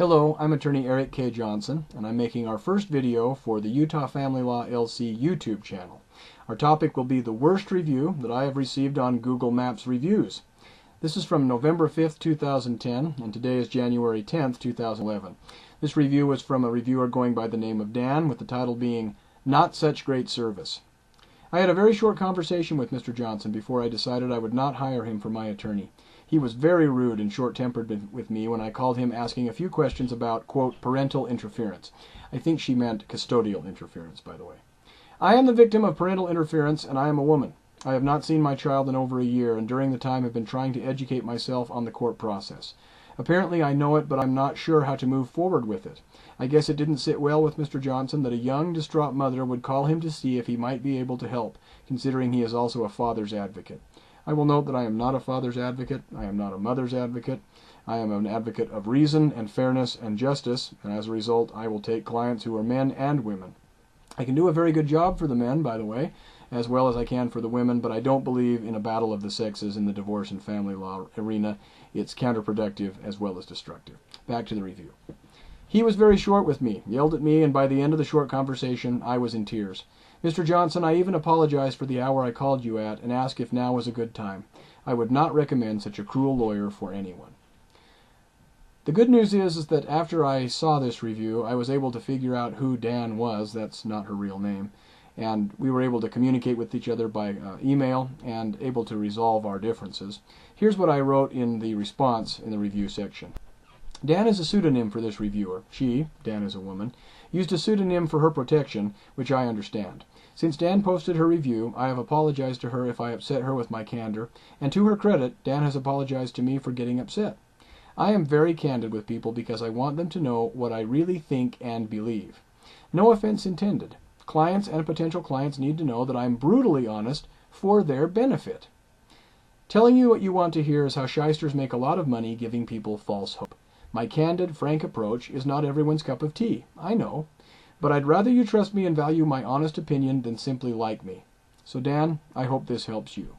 Hello, I'm attorney Eric K. Johnson, and I'm making our first video for the Utah Family Law LC YouTube channel. Our topic will be the worst review that I have received on Google Maps reviews. This is from November 5th, 2010, and today is January 10th, 2011. This review was from a reviewer going by the name of Dan, with the title being, "Not Such Great Service." I had a very short conversation with Mr. Johnson before I decided I would not hire him for my attorney. He was very rude and short-tempered with me when I called him asking a few questions about, quote, parental interference. I think she meant custodial interference, by the way. I am the victim of parental interference, and I am a woman. I have not seen my child in over a year, and during the time have been trying to educate myself on the court process. Apparently I know it, but I'm not sure how to move forward with it. I guess it didn't sit well with Mr. Johnson that a young, distraught mother would call him to see if he might be able to help, considering he is also a father's advocate. I will note that I am not a father's advocate. I am not a mother's advocate. I am an advocate of reason and fairness and justice, and as a result, I will take clients who are men and women. I can do a very good job for the men, by the way, as well as I can for the women, but I don't believe in a battle of the sexes in the divorce and family law arena. It's counterproductive as well as destructive. Back to the review. He was very short with me, yelled at me, and by the end of the short conversation, I was in tears. Mr. Johnson, I even apologized for the hour I called you at and asked if now was a good time. I would not recommend such a cruel lawyer for anyone. The good news is that after I saw this review, I was able to figure out who Dan was. That's not her real name. And we were able to communicate with each other by email and able to resolve our differences. Here's what I wrote in the response in the review section. Dan is a pseudonym for this reviewer. She, Dan is a woman, used a pseudonym for her protection, which I understand. Since Dan posted her review, I have apologized to her if I upset her with my candor, and to her credit, Dan has apologized to me for getting upset. I am very candid with people because I want them to know what I really think and believe. No offense intended. Clients and potential clients need to know that I am brutally honest for their benefit. Telling you what you want to hear is how shysters make a lot of money giving people false hope. My candid, frank approach is not everyone's cup of tea, I know, but I'd rather you trust me and value my honest opinion than simply like me. So Dan, I hope this helps you.